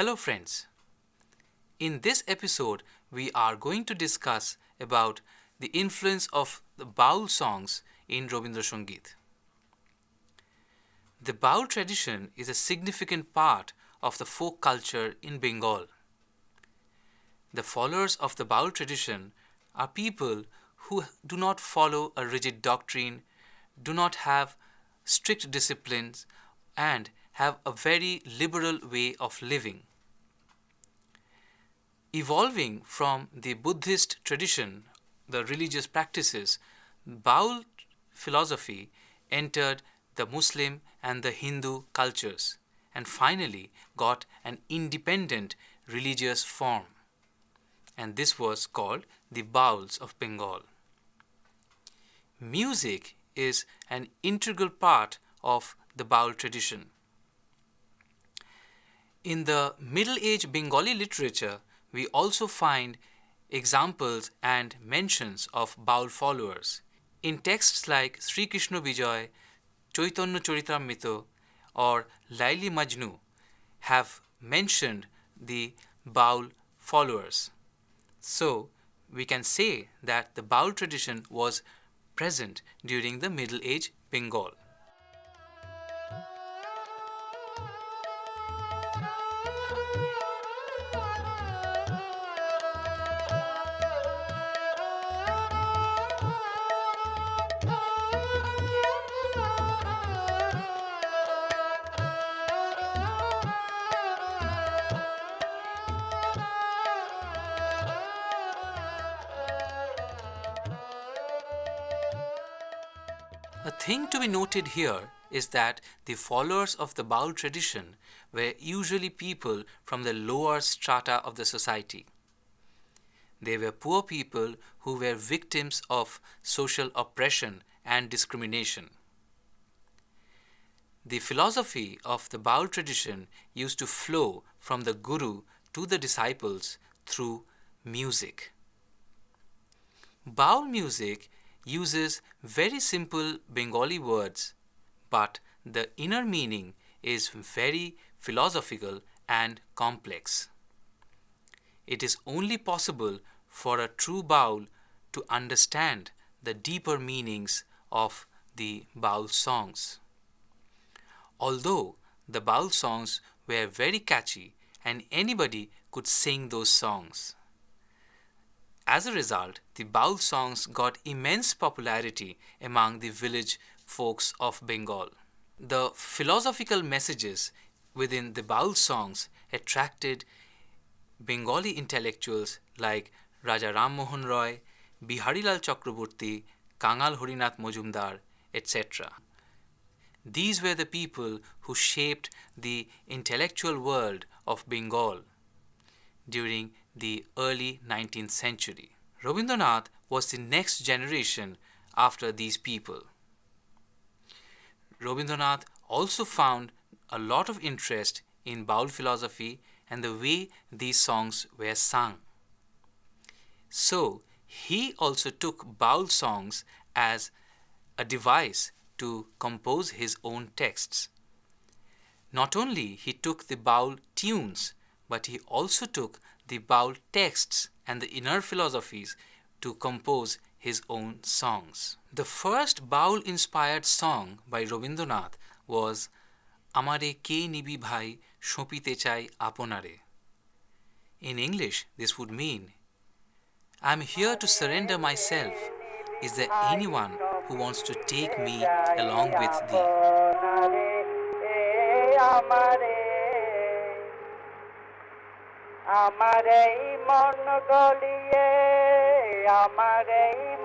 Hello friends. In this episode we are going to discuss about the influence of the Baul songs in Robindra Sangeet. The Baul tradition is a significant part of the folk culture in Bengal. The followers of the Baul tradition are people who do not follow a rigid doctrine, do not have strict disciplines, and have a very liberal way of living. Evolving from the Buddhist tradition, the religious practices, Baul philosophy entered the Muslim and the Hindu cultures and finally got an independent religious form. And this was called the Bauls of Bengal. Music is an integral part of the Baul tradition. In the Middle Age Bengali literature, we also find examples and mentions of Baul followers. In texts like Sri Krishna Vijay, Chaitanya Charitamrita, or Laili Majnu have mentioned the Baul followers. So, we can say that the Baul tradition was present during the Middle Age Bengal. A thing to be noted here is that the followers of the Baul tradition were usually people from the lower strata of the society. They were poor people who were victims of social oppression and discrimination. The philosophy of the Baul tradition used to flow from the Guru to the disciples through music. Baul music uses very simple Bengali words, but the inner meaning is very philosophical and complex. It is only possible for a true Baul to understand the deeper meanings of the Baul songs. Although the Baul songs were very catchy and anybody could sing those songs. As a result, the Baul songs got immense popularity among the village folks of Bengal. The philosophical messages within the Baul songs attracted Bengali intellectuals like Raja Ram Mohan Roy, Biharilal Chakraborty, Kangal Harinath Majumdar, etc. These were the people who shaped the intellectual world of Bengal during the early 19th century. Rabindranath was the next generation after these people. Rabindranath also found a lot of interest in Baul philosophy and the way these songs were sung. So, he also took Baul songs as a device to compose his own texts. Not only he took the Baul tunes, but he also took the Baul texts and the inner philosophies to compose his own songs. The first Baul-inspired song by Rabindranath was Amare ke nibi bhai shopite chai aponare. In English, this would mean, I am here to surrender myself. Is there anyone who wants to take me along with thee? আমার এই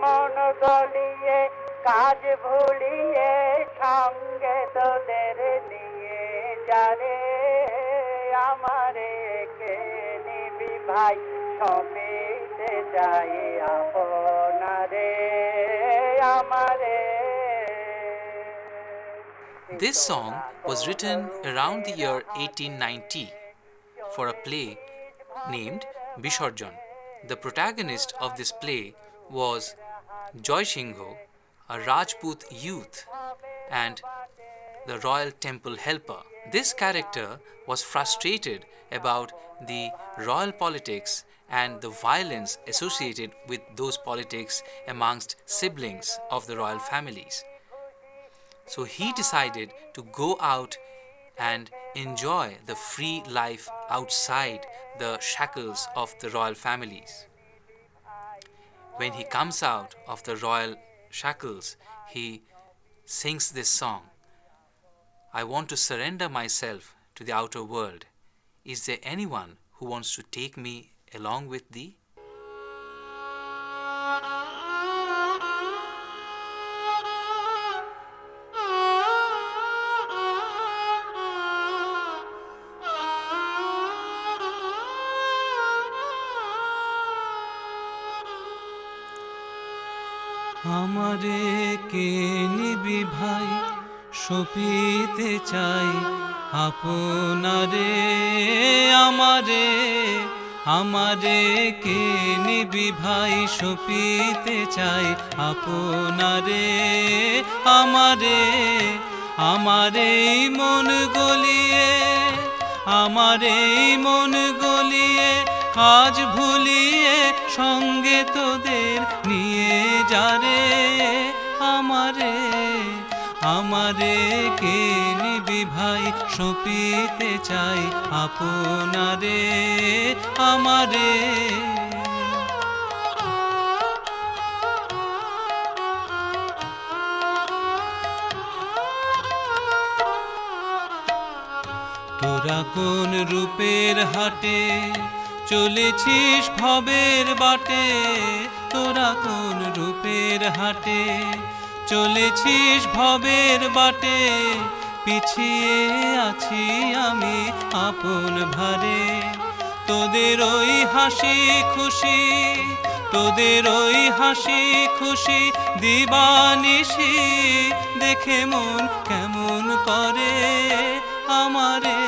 মন গলিয়ে কাজ ভুলিয়ে সঙ্গে তোদের নিয়ে যারে আমারে কে নিবি ভাই সপিতে যাই আপনারে আমারে. This song was written around the year 1890 for a play named Bisharjan. The protagonist of this play was Joy Singho, a Rajput youth and the royal temple helper. This character was frustrated about the royal politics and the violence associated with those politics amongst siblings of the royal families. So he decided to go out and enjoy the free life outside the shackles of the royal families. When he comes out of the royal shackles, he sings this song: I want to surrender myself to the outer world. Is there anyone who wants to take me along with thee? আমারে কে নিবি ভাই সপিতে চাই আপনারে আমারে আমারে কে নিবি ভাই সপিতে চাই আপনারে আমারে আমারে মন গলিয়ে আমারে মন গলিয়ে আজ ভুলিয়ে সঙ্গে তোদের নিয়ে যারে আমারে আমারে কে নিবি ভাই সপিতে চাই আপনারে আমারে তোরা কোন রূপের হাটে চলেছিস ভবের বাটে তোরা কোন রূপের হাটে চলেছিস ভবের বাটে পিছিয়ে আছি আমি আপন ভারে তোদের ওই হাসি খুশি তোদের ওই হাসি খুশি দিবানিশি দেখে মন কেমন করে আমারে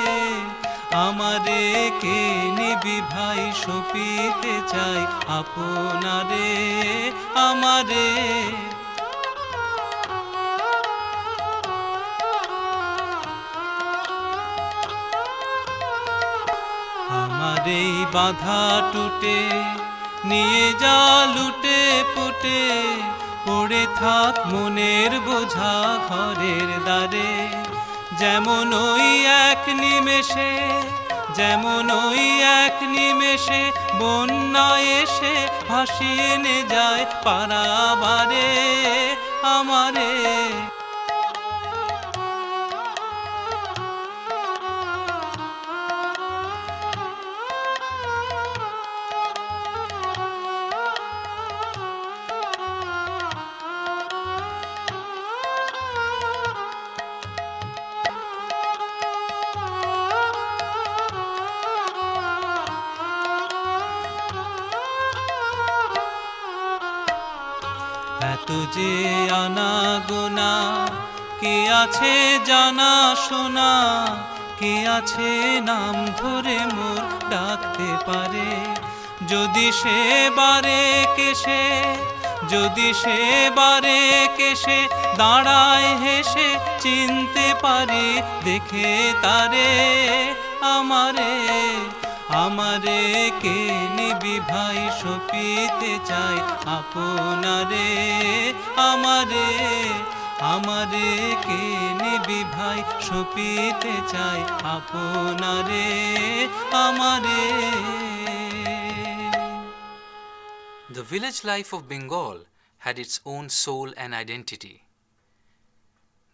আমারে কে নিবি ভাই সপিতে চাই আপনারে আমারে আমারে বাধা টুটে নিয়ে যা লুটে পুটে পড়ে থাক মনের বোঝা ঘরের দ্বারে যেমন ওই এক নিমেষে যেমন ওই এক নিমেষে বন্যা এসে ভাসিয়ে নে যায় পারাবারে আমারে এত যে আনা গোনা কে আছে জানা শোনা কে আছে নাম ধরে মোর ডাকতে পারে যদি সে বারে কেসে যদি সে বারে কেসে দাঁড়ায় হেসে চিনতে পারি দেখে তারে আমারে আমারে কে নিবি ভাই সপিতে চাই আপনারে আমারে আমারে কে নিবি ভাই সপিতে চাই আপনারে আমারে The village life of Bengal had its own soul and identity.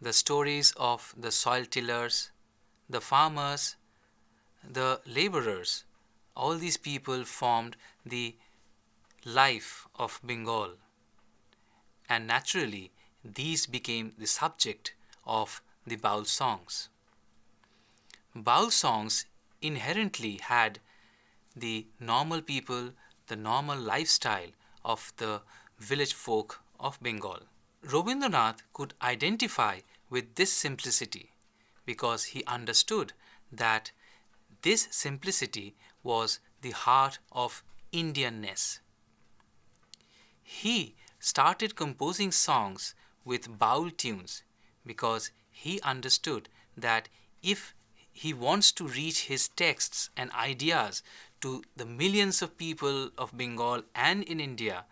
The stories of the soil tillers, the farmers, the laborers, all these people formed the life of Bengal. And naturally, these became the subject of the Baul songs. Baul songs inherently had the normal people, the normal lifestyle of the village folk of Bengal. Rabindranath could identify with this simplicity because he understood that this simplicity was the heart of Indianness. He started composing songs with Baul tunes because he understood that if he wants to reach his texts and ideas to the millions of people of Bengal and in India,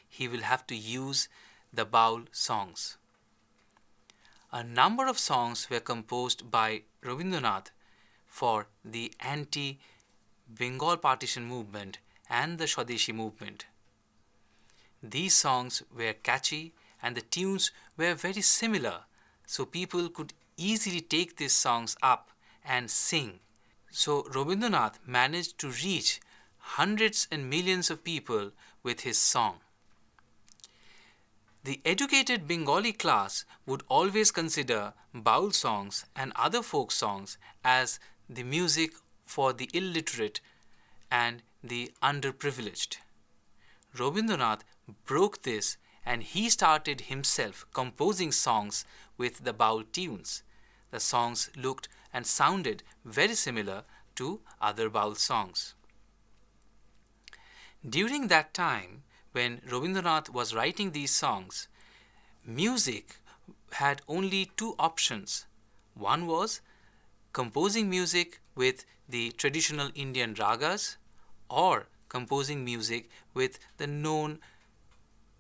he will have to use the Baul songs. A number of songs were composed by Rabindranath for the anti-Bengal partition movement and the Swadeshi movement. These songs were catchy and the tunes were very similar, so people could easily take these songs up and sing. So Rabindranath managed to reach hundreds and millions of people with his song. The educated Bengali class would always consider Baul songs and other folk songs as the music for the illiterate and the underprivileged. Rabindranath broke this and he started himself composing songs with the Baul tunes. The songs looked and sounded very similar to other Baul songs. During that time, when Rabindranath was writing these songs, music had only two options. One was composing music with the traditional Indian ragas or composing music with the known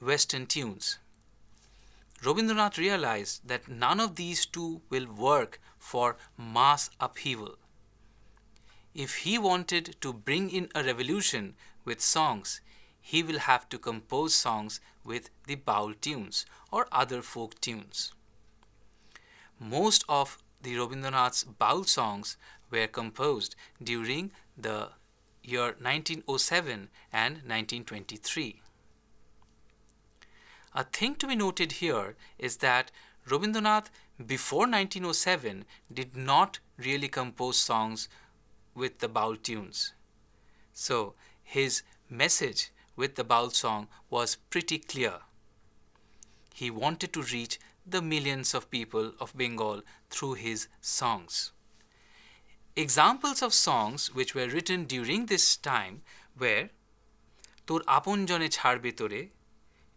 Western tunes. Rabindranath realized that none of these two will work for mass upheaval. If he wanted to bring in a revolution with songs, he will have to compose songs with the Baul tunes or other folk tunes. Most of the Rabindranath's Baul songs were composed during the year 1907 and 1923. A thing to be noted here is that Rabindranath before 1907 did not really compose songs with the Baul tunes. So his message with the Baul song was pretty clear. He wanted to reach the millions of people of Bengal through his songs. Examples of songs which were written during this time were Tor apon jone chharbe tore,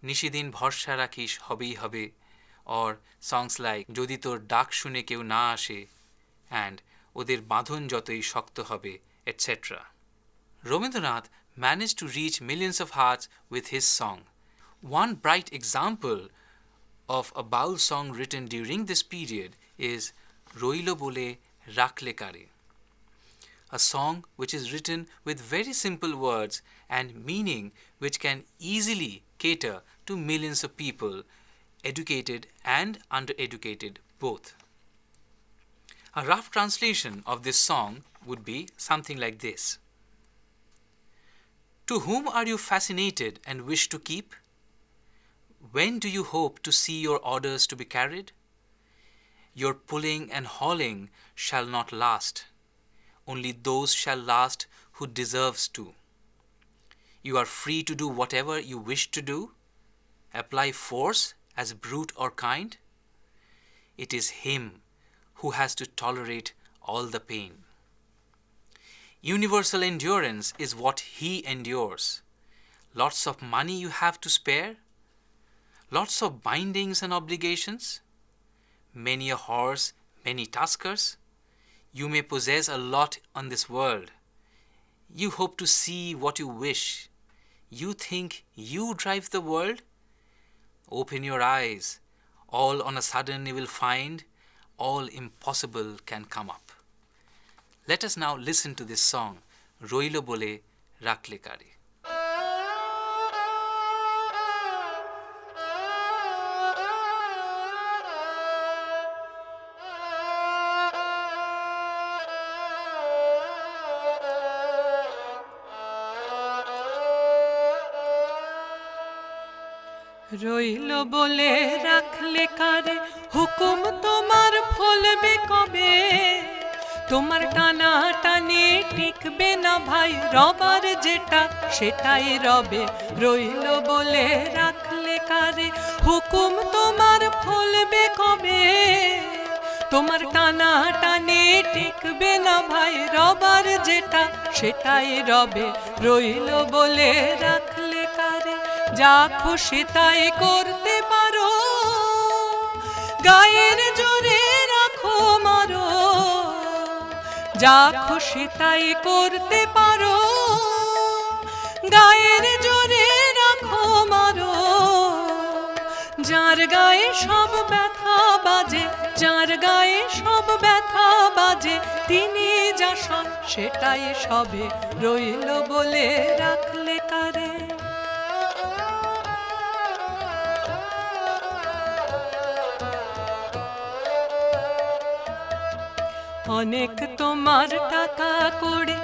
Nishidin bhorsha rakhish hobei hobe, or songs like Jodi tor dak shune keu na ashe and Oder badhon jotoi shokto hobe, etc. Rabindranath managed to reach millions of hearts with his song. One bright example of a Baul song written during this period is Roilo bole rakhle kare, a song which is written with very simple words and meaning which can easily cater to millions of people, educated and undereducated both. A rough translation of this song would be something like this. To whom are you fascinated and wish to keep? When do you hope to see your orders to be carried? Your pulling and hauling shall not last. Only those shall last who deserves to. You are free to do whatever you wish to do. Apply force as brute or kind. It is him who has to tolerate all the pain. Universal endurance is what he endures. Lots of money you have to spare. Lots of bindings and obligations. Many a horse, many tuskers. You may possess a lot on this world. You hope to see what you wish. You think you drive the world? Open your eyes. All on a sudden you will find all impossible can come up. Let us now listen to this song, Roilo bole rakhle kare. রইলো বলে রাখলে কারে হুকুম তোমার ফলবে কবে তোমার টানা টানে টিকবে না ভাই রবার যেটা সেটাই রবে রইলো বলে রাখলে কারে হুকুম তোমার ফলবে কবে তোমার টানা টানে টিকবে না ভাই রবার যেটা সেটাই রবে রইলো বলে রাখলে কারে যা খুশি তাই করতে পারো গায়ের জোরে রাখো মারো যা খুশি তাই করতে পারো, গায়ের জোরে রাখো মারো। যার গায়ে সব ব্যথা বাজে, যার গায়ে সব ব্যথা বাজে, তিনি যা সন সেটাই সবে রইল বলে রাখলে কারে। অনেক তোমার টাকা কড়ি,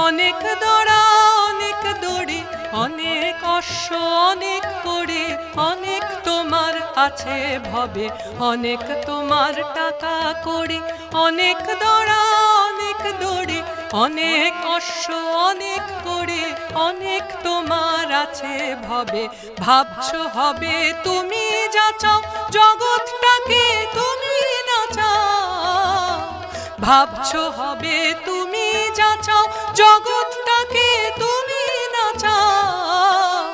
অনেক দড়া অনেক দড়ি, অনেক অশ্ব অনেক কড়ি, অনেক তোমার আছে ভবে। অনেক তোমার টাকা কড়ি, অনেক দড়া অনেক দড়ি, অনেক অশ্ব অনেক কড়ি, অনেক তোমার আছে ভবে। ভাবছো হবে তুমি যা চাও, জগৎটাকে তুমি না চাও। ভাবছো হবে তুমি যা চাও, জগৎটাকে তুমি না চাও।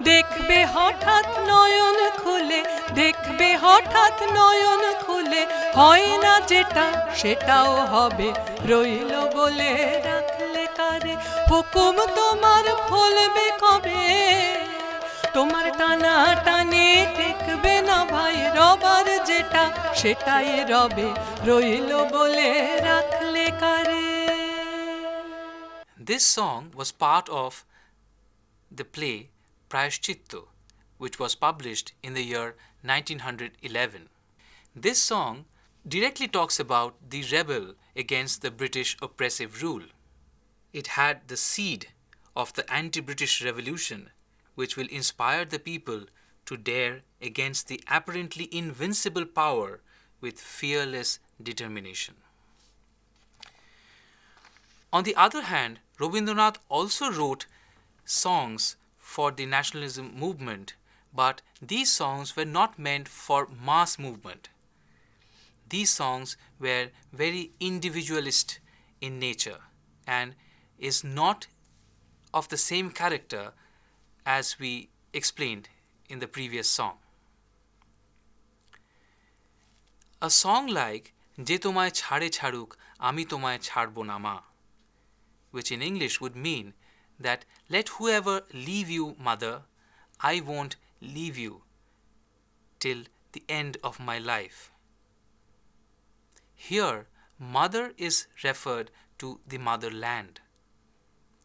দেখবে হঠাৎ নয়ন খুলে, দেখবে হঠাৎ নয়ন খুলে, হয় না যেটা সেটাও হবে রইল বলে রাখলে কারে। হুকুম তোমার ফলবে কবে, তোমার টানা টানে টেকবে না ভাই। রবার যেটা সেটাই রবে রইল বলে রাখলে কারে। This song was part of the play Prayashchitta, which was published in the year 1911. This song directly talks about the rebel against the British oppressive rule. It had the seed of the anti-British revolution, which will inspire the people to dare against the apparently invincible power with fearless determination. On the other hand, Rabindranath also wrote songs for the nationalism movement, but these songs were not meant for mass movement. These songs were very individualist in nature and is not of the same character as we explained in the previous song. A song like Je Tomaye Chhade Chhaduk Ami Tomaye Chhadbo Na Ma, which in English would mean that let whoever leave you, mother, I won't leave you till the end of my life. Here, mother is referred to the motherland,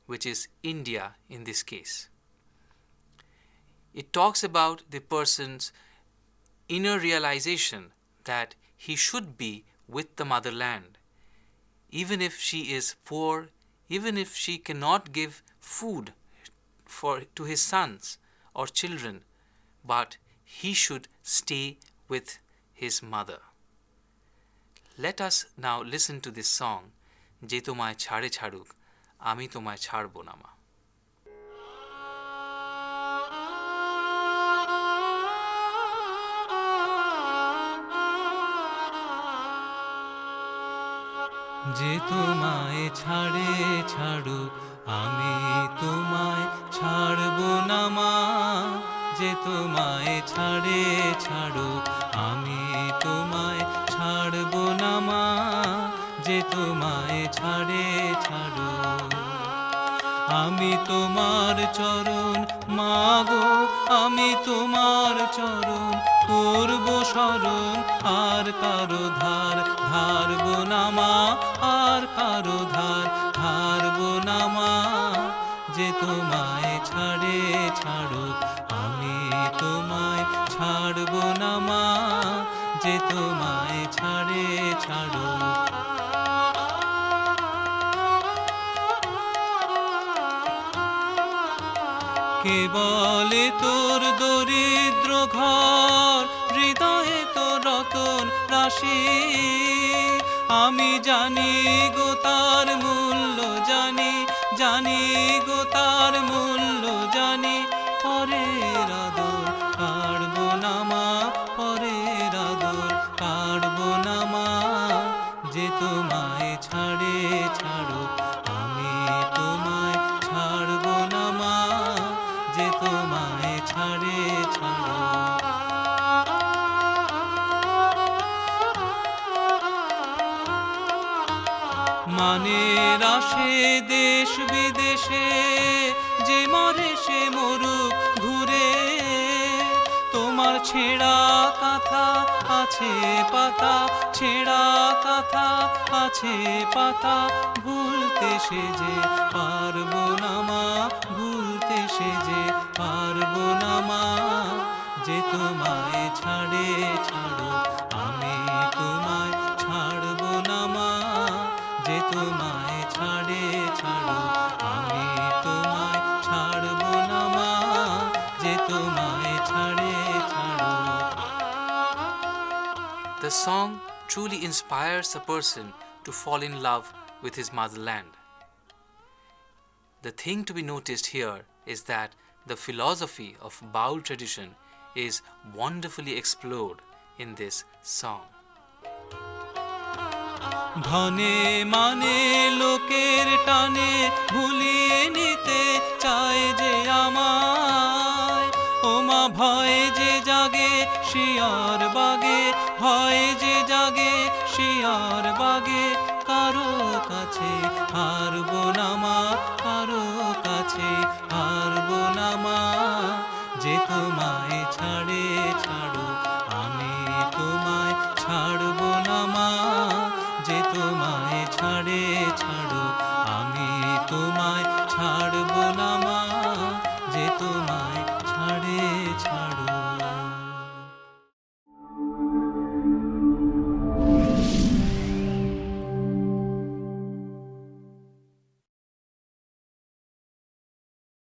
which is India in this case. It talks about the person's inner realization that he should be with the motherland, even if she is poor, even if she cannot give food to his sons or children, but he should stay with his mother. Let us now listen to this song, Je Tomaye Chhade Chhaduk Ami Tomaye Chhadbo Na Ma. যে তোমায় ছাড়ে ছাড়ুক আমি তোমায় ছাড়ব না মা, যে তোমায় ছাড়ে ছাড়ুক আমি তোমায় ছাড়ব না মা, যে তোমায় ছাড়ে ছাড়ুক। আমি তোমার চরণ মাগো, আমি তোমার চরণ করব শরণ, আর কারো ধার ধারব না মা, আর কারো ধার ধারব না মা, যে তোমায় ছাড়ে ছাড়ুক আমি তোমায় ছাড়ব না মা, যে তোমায় ছাড়ে ছাড়ুক। কে বলে তোর দরিদ্র ঘর, হৃদয়ে তোর রতন রাশি, আমি জানি গো তার মূল্য জানি, জানি গো তার মূল্য জানি। পরের আদর কাড়ব না মা, পরের আদর কাড়ব না মা, যে তোমায় ছাড়ে ছাড়ুক আমি তোমায় ছাড়ব না মা, যে তোমায় ছাড়ে ছাড়ুক। মানের আসে দেশ বিদেশে, যে মরে সে মরুক ঘুরে। তোমার ছেঁড়া কাঁথা আছে পাতা, ছেঁড়া কাঁথা আছে পাতা, ভুলতে সে যে পারবো না মা, ভুলতে সে যে পারবো না মা। যে তোমায় ছাড়ে ছাড়ো আমি তোমায় ছাড়বো না মা, যে তোমায় ছাড়ে ছাড়ো আমি তোমায় ছাড়বো না মা, যে তোমায় ছাড়ে ছাড়ো। The song truly inspires a person to fall in love with his motherland. The thing to be noticed here is that the philosophy of Baul tradition is wonderfully explored in this song. ধনে মানে লোকের টানে ভুলিয়ে নিতে চায় যে আমায়, ওমা ভয় যে জাগে শিয়ার বাগে, ভয় যে জাগে শিয়ার বাগে। কারো কাছে হারবো না মা, কারো কাছে হারবো না মা। যে তোমায় ছাড়ে ছাড়ো আমি তোমায় ছাড়বো না মা, যে তোমায় ছাড়ে ছাড়ো আমি তোমায় ছাড়বো না মা, যে তোমায়